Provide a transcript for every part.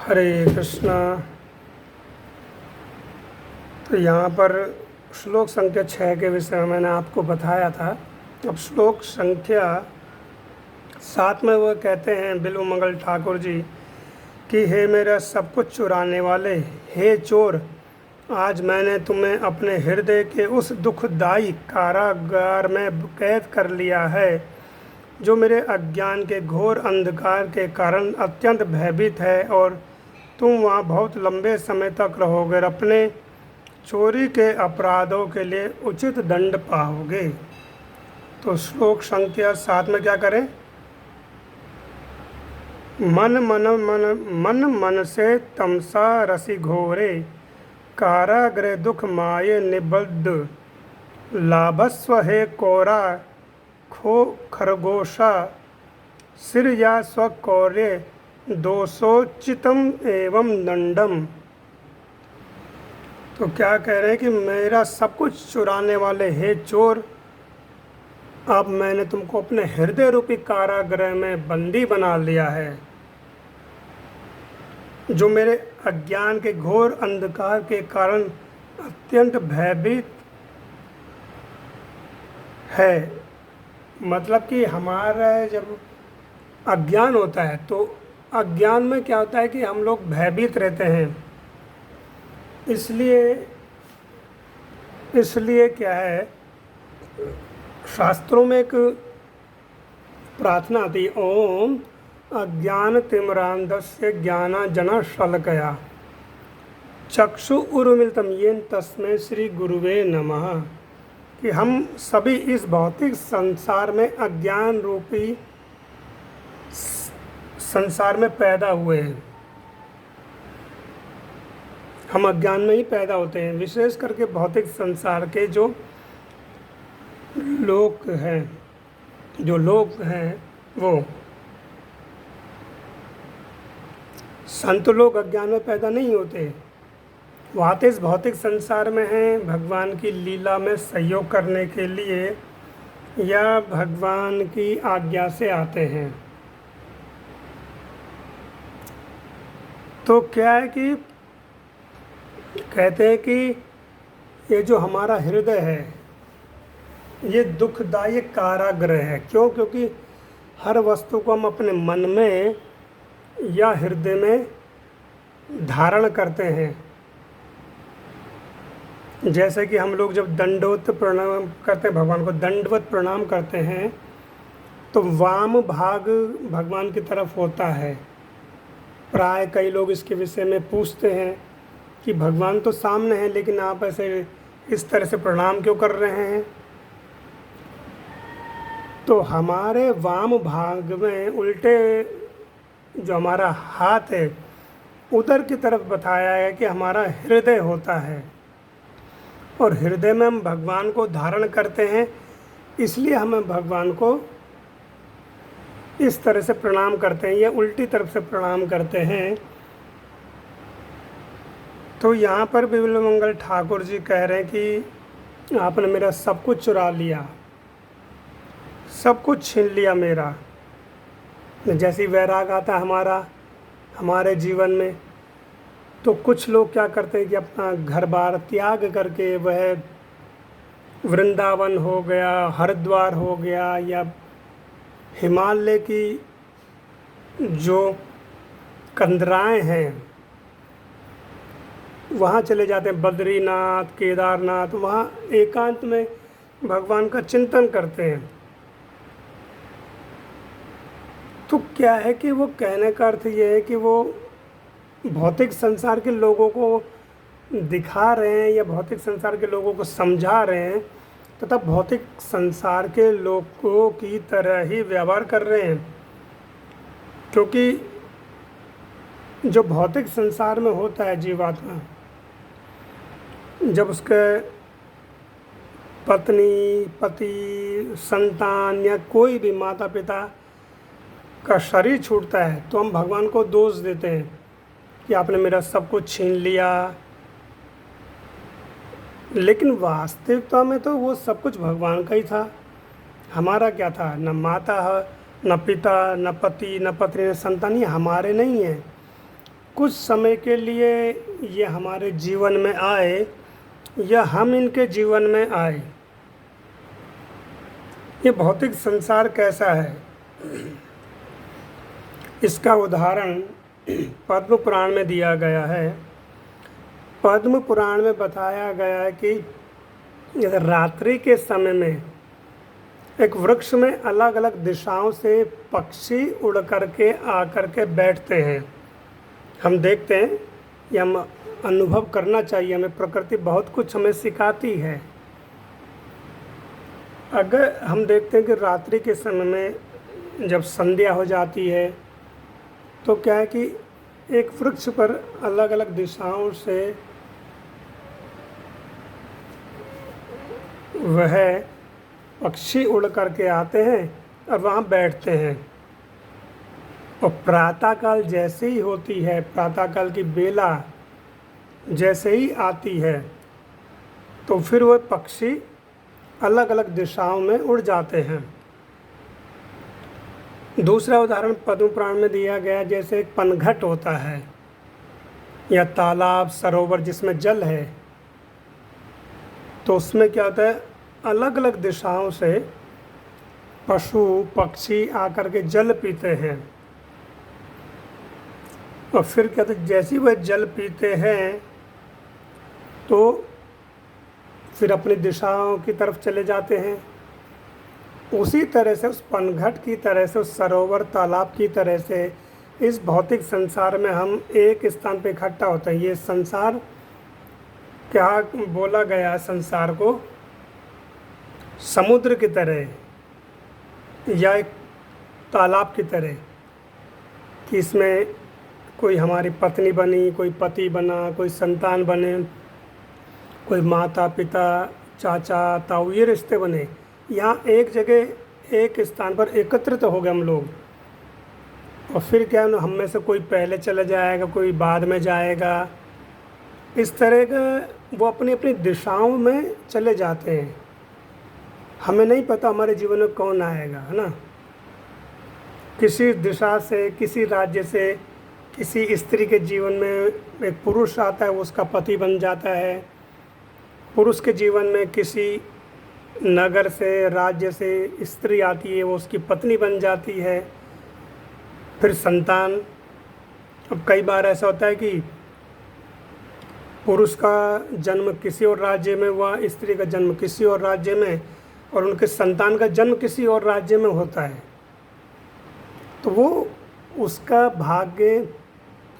हरे कृष्णा। तो यहाँ पर श्लोक संख्या 6 के विषय में मैंने आपको बताया था। अब श्लोक संख्या 7 में वो कहते हैं बिल्वमंगल ठाकुर जी कि हे मेरा सब कुछ चुराने वाले, हे चोर, आज मैंने तुम्हें अपने हृदय के उस दुखदायी कारागार में कैद कर लिया है जो मेरे अज्ञान के घोर अंधकार के कारण अत्यंत भयभीत है, और तुम वहाँ बहुत लंबे समय तक रहोगे और अपने चोरी के अपराधों के लिए उचित दंड पाओगे। तो श्लोक संख्या 7 में क्या करें? मन से तमसा रसी घोरे, कारागृह दुख माये निबद्ध, लाभस्व हे कोरा खो खरगोशा, सिर या स्वकौर्य दोषोचितम एवं दंडम। तो क्या कह रहे हैं कि मेरा सब कुछ चुराने वाले हे चोर, अब मैंने तुमको अपने हृदय रूपी कारागृह में बंदी बना लिया है जो मेरे अज्ञान के घोर अंधकार के कारण अत्यंत भयभीत है। मतलब कि हमारा जब अज्ञान होता है तो अज्ञान में क्या होता है कि हम लोग भयभीत रहते हैं। इसलिए क्या है, शास्त्रों में एक प्रार्थना आती, ओम अज्ञान तिमिरांधस्य ज्ञानांजना शलाकया चक्षु उर्मिलितम येन तस्मै श्री गुरुवे नमः। कि हम सभी इस भौतिक संसार में अज्ञान रूपी संसार में पैदा हुए हैं। हम अज्ञान में ही पैदा होते हैं। विशेष करके भौतिक संसार के जो लोग हैं वो संत लोग अज्ञान में पैदा नहीं होते। वो आते इस भौतिक संसार में हैं भगवान की लीला में सहयोग करने के लिए या भगवान की आज्ञा से आते हैं। तो क्या है कि कहते हैं कि ये जो हमारा हृदय है ये दुखदायक कारागृह है। क्यों? क्योंकि हर वस्तु को हम अपने मन में या हृदय में धारण करते हैं। जैसे कि हम लोग जब दंडवत प्रणाम करते हैं, भगवान को दंडवत प्रणाम करते हैं, तो वाम भाग भगवान की तरफ होता है। प्राय कई लोग इसके विषय में पूछते हैं कि भगवान तो सामने हैं लेकिन आप ऐसे इस तरह से प्रणाम क्यों कर रहे हैं? तो हमारे वाम भाग में उल्टे जो हमारा हाथ है उधर की तरफ बताया है कि हमारा हृदय होता है, और हृदय में हम भगवान को धारण करते हैं। इसलिए हमें भगवान को इस तरह से प्रणाम करते हैं या उल्टी तरफ से प्रणाम करते हैं। तो यहाँ पर बिल्वमंगल ठाकुर जी कह रहे हैं कि आपने मेरा सब कुछ चुरा लिया, सब कुछ छीन लिया मेरा। जैसी वैराग आता हमारे जीवन में, तो कुछ लोग क्या करते हैं कि अपना घर बार त्याग करके वह वृंदावन हो गया, हरिद्वार हो गया, या हिमालय की जो कंदराएं हैं वहाँ चले जाते हैं, बद्रीनाथ, केदारनाथ, वहाँ एकांत में भगवान का चिंतन करते हैं। तो क्या है कि वो कहने का अर्थ ये है कि वो भौतिक संसार के लोगों को दिखा रहे हैं या भौतिक संसार के लोगों को समझा रहे हैं तथा भौतिक संसार के लोगों की तरह ही व्यवहार कर रहे हैं। क्योंकि जो भौतिक संसार में होता है जीवात्मा, जब उसके पत्नी, पति, संतान या कोई भी माता पिता का शरीर छूटता है तो हम भगवान को दोष देते हैं कि आपने मेरा सब कुछ छीन लिया। लेकिन वास्तविकता में तो वो सब कुछ भगवान का ही था। हमारा क्या था? न माता, न पिता, न पति, न पत्नी, न संतान, ये हमारे नहीं हैं। कुछ समय के लिए ये हमारे जीवन में आए या हम इनके जीवन में आए। ये भौतिक संसार कैसा है, इसका उदाहरण पद्म पुराण में दिया गया है। पद्म पुराण में बताया गया है कि रात्रि के समय में एक वृक्ष में अलग अलग दिशाओं से पक्षी उड़ करके आकर के बैठते हैं। हम देखते हैं, या हम अनुभव करना चाहिए, हमें प्रकृति बहुत कुछ हमें सिखाती है। अगर हम देखते हैं कि रात्रि के समय में जब संध्या हो जाती है तो क्या है कि एक वृक्ष पर अलग अलग दिशाओं से वह पक्षी उड़ करके आते हैं और वहाँ बैठते हैं। और प्रातःकाल जैसे ही होती है, प्रातःकाल की बेला जैसे ही आती है तो फिर वह पक्षी अलग अलग दिशाओं में उड़ जाते हैं। दूसरा उदाहरण पद्म पुराण में दिया गया, जैसे एक पनघट होता है या तालाब सरोवर जिसमें जल है, तो उसमें क्या होता है, अलग अलग दिशाओं से पशु पक्षी आकर के जल पीते हैं। और फिर क्या होता है, जैसे ही वह जल पीते हैं तो फिर अपनी दिशाओं की तरफ चले जाते हैं। उसी तरह से उस पनघट की तरह से, उस सरोवर तालाब की तरह से इस भौतिक संसार में हम एक स्थान पे इकट्ठा होते हैं। ये संसार क्या बोला गया, संसार को समुद्र की तरह या एक तालाब की तरह, कि इसमें कोई हमारी पत्नी बनी, कोई पति बना, कोई संतान बने, कोई माता पिता चाचा ताऊ, ये रिश्ते बने। यहाँ एक जगह एक स्थान पर एकत्रित हो गए हम लोग। और फिर क्या है, हम में से कोई पहले चला जाएगा, कोई बाद में जाएगा। इस तरह का वो अपनी अपनी दिशाओं में चले जाते हैं। हमें नहीं पता हमारे जीवन में कौन आएगा, है ना। किसी दिशा से, किसी राज्य से किसी स्त्री के जीवन में एक पुरुष आता है, वो उसका पति बन जाता है। पुरुष के जीवन में किसी नगर से, राज्य से स्त्री आती है, वो उसकी पत्नी बन जाती है। फिर संतान, अब कई बार ऐसा होता है कि पुरुष का जन्म किसी और राज्य में हुआ, स्त्री का जन्म किसी और राज्य में, और उनके संतान का जन्म किसी और राज्य में होता है। तो वो उसका भाग्य,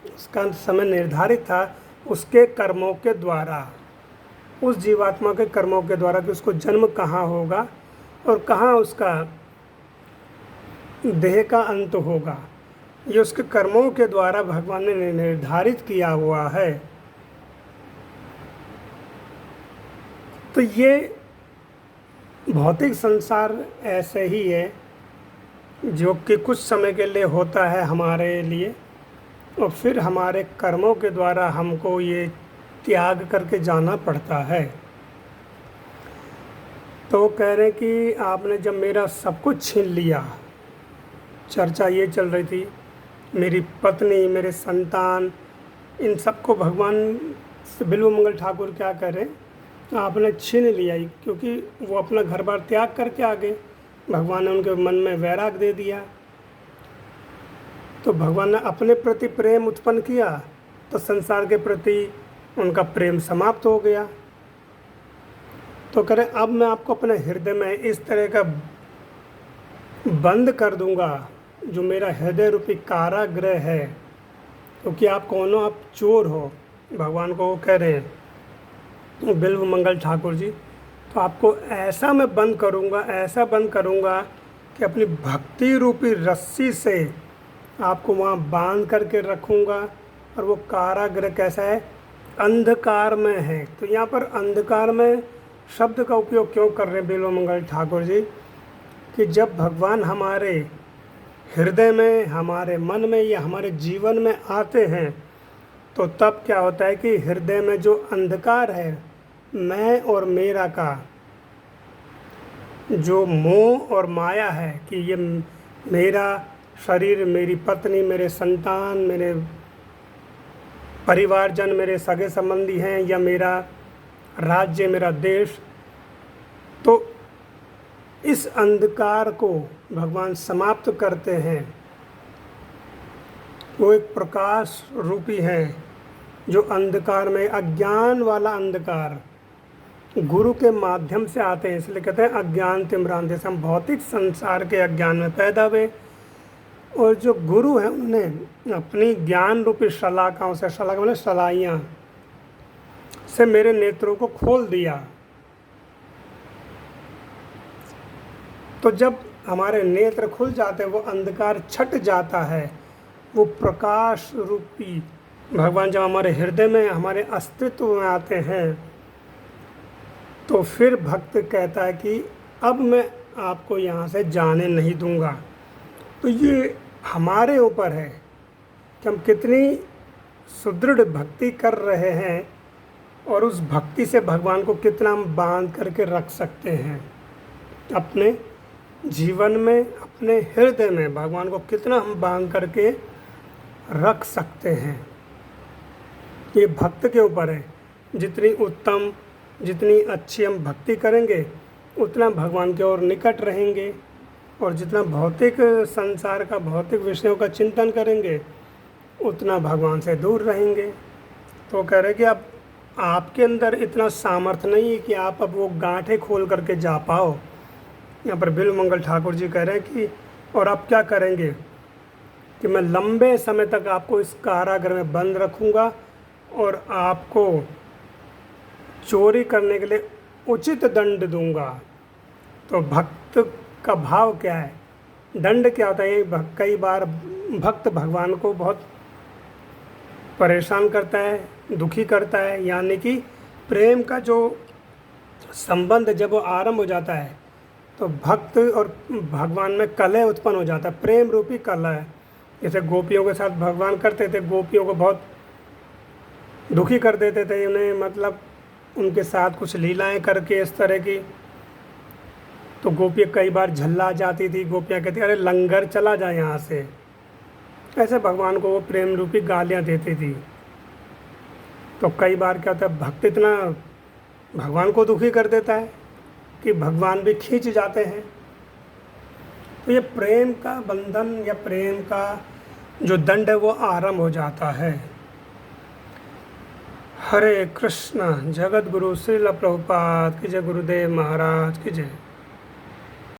उसका समय निर्धारित था उसके कर्मों के द्वारा, उस जीवात्मा के कर्मों के द्वारा, कि उसको जन्म कहाँ होगा और कहाँ उसका देह का अंत होगा। ये उसके कर्मों के द्वारा भगवान ने निर्धारित किया हुआ है। तो ये भौतिक संसार ऐसे ही है, जो कि कुछ समय के लिए होता है हमारे लिए, और फिर हमारे कर्मों के द्वारा हमको ये त्याग करके जाना पड़ता है। तो कह रहे कि आपने जब मेरा सब कुछ छीन लिया, चर्चा ये चल रही थी, मेरी पत्नी, मेरे संतान, इन सबको भगवान बिल्व मंगल ठाकुर क्या कह रहे, आपने छीन लिया, क्योंकि वो अपना घर बार त्याग करके आ गए। भगवान ने उनके मन में वैराग दे दिया, तो भगवान ने अपने प्रति प्रेम उत्पन्न किया, तो संसार के प्रति उनका प्रेम समाप्त हो गया। तो करें, अब मैं आपको अपने हृदय में इस तरह का बंद कर दूंगा, जो मेरा हृदय रूपी कारागृह है, क्योंकि आप कौन हो, आप चोर हो। भगवान को कह रहे हैं बिल्व मंगल ठाकुर जी, तो आपको ऐसा मैं बंद करूंगा, ऐसा बंद करूंगा कि अपनी भक्ति रूपी रस्सी से आपको वहाँ बांध करके रखूंगा। और वो कारागृह कैसा है, अंधकार में है। तो यहाँ पर अंधकार में शब्द का उपयोग क्यों कर रहे हैं बिल्व मंगल ठाकुर जी, कि जब भगवान हमारे हृदय में, हमारे मन में या हमारे जीवन में आते हैं, तो तब क्या होता है कि हृदय में जो अंधकार है, मैं और मेरा का जो मोह और माया है, कि ये मेरा शरीर, मेरी पत्नी, मेरे संतान, मेरे परिवारजन मेरे सगे संबंधी हैं या मेरा राज्य, मेरा देश, तो इस अंधकार को भगवान समाप्त करते हैं। वो एक प्रकाश रूपी है जो अंधकार में, अज्ञान वाला अंधकार गुरु के माध्यम से आते हैं। इसलिए कहते हैं अज्ञान तिम्रांधे से, हम भौतिक संसार के अज्ञान में पैदा हुए और जो गुरु हैं उन्हें अपनी ज्ञान रूपी शलाकाओं से, शलाका मतलब सलाइयाँ से मेरे नेत्रों को खोल दिया। तो जब हमारे नेत्र खुल जाते हैं, वो अंधकार छट जाता है, वो प्रकाश रूपी भगवान जब हमारे हृदय में, हमारे अस्तित्व में आते हैं, तो फिर भक्त कहता है कि अब मैं आपको यहाँ से जाने नहीं दूंगा। तो ये हमारे ऊपर है कि हम कितनी सुदृढ़ भक्ति कर रहे हैं और उस भक्ति से भगवान को कितना हम बांध करके रख सकते हैं अपने जीवन में, अपने हृदय में भगवान को कितना हम बांध करके रख सकते हैं। ये भक्त के ऊपर है। जितनी उत्तम, जितनी अच्छी हम भक्ति करेंगे उतना भगवान के ओर निकट रहेंगे, और जितना भौतिक संसार का, भौतिक विषयों का चिंतन करेंगे उतना भगवान से दूर रहेंगे। तो कह रहे कि अब आपके अंदर इतना सामर्थ्य नहीं है कि आप अब वो गांठें खोल करके जा पाओ। यहाँ पर बिल्वमंगल ठाकुर जी कह रहे हैं कि और आप क्या करेंगे कि मैं लंबे समय तक आपको इस कारागृह में बंद रखूँगा और आपको चोरी करने के लिए उचित दंड दूंगा। तो भक्त का भाव क्या है, दंड क्या होता है? कई बार भक्त भगवान को बहुत परेशान करता है, दुखी करता है, यानी कि प्रेम का जो संबंध जब वो आरंभ हो जाता है तो भक्त और भगवान में कलह उत्पन्न हो जाता है, प्रेम रूपी कलह। जैसे गोपियों के साथ भगवान करते थे, गोपियों को बहुत दुखी कर देते थे, उन्हें मतलब उनके साथ कुछ लीलाएं करके इस तरह की। तो गोपियाँ कई बार झल्ला जाती थी, गोपियाँ कहती अरे लंगर चला जाए यहाँ से। ऐसे भगवान को वो प्रेम रूपी गालियाँ देती थी। तो कई बार क्या होता है, भक्त इतना भगवान को दुखी कर देता है कि भगवान भी खींच जाते हैं। तो ये प्रेम का बंधन या प्रेम का जो दंड है वो आरंभ हो जाता है। हरे कृष्णा। जगत गुरु श्रील प्रभुपाद की जय, गुरुदेव महाराज की जय।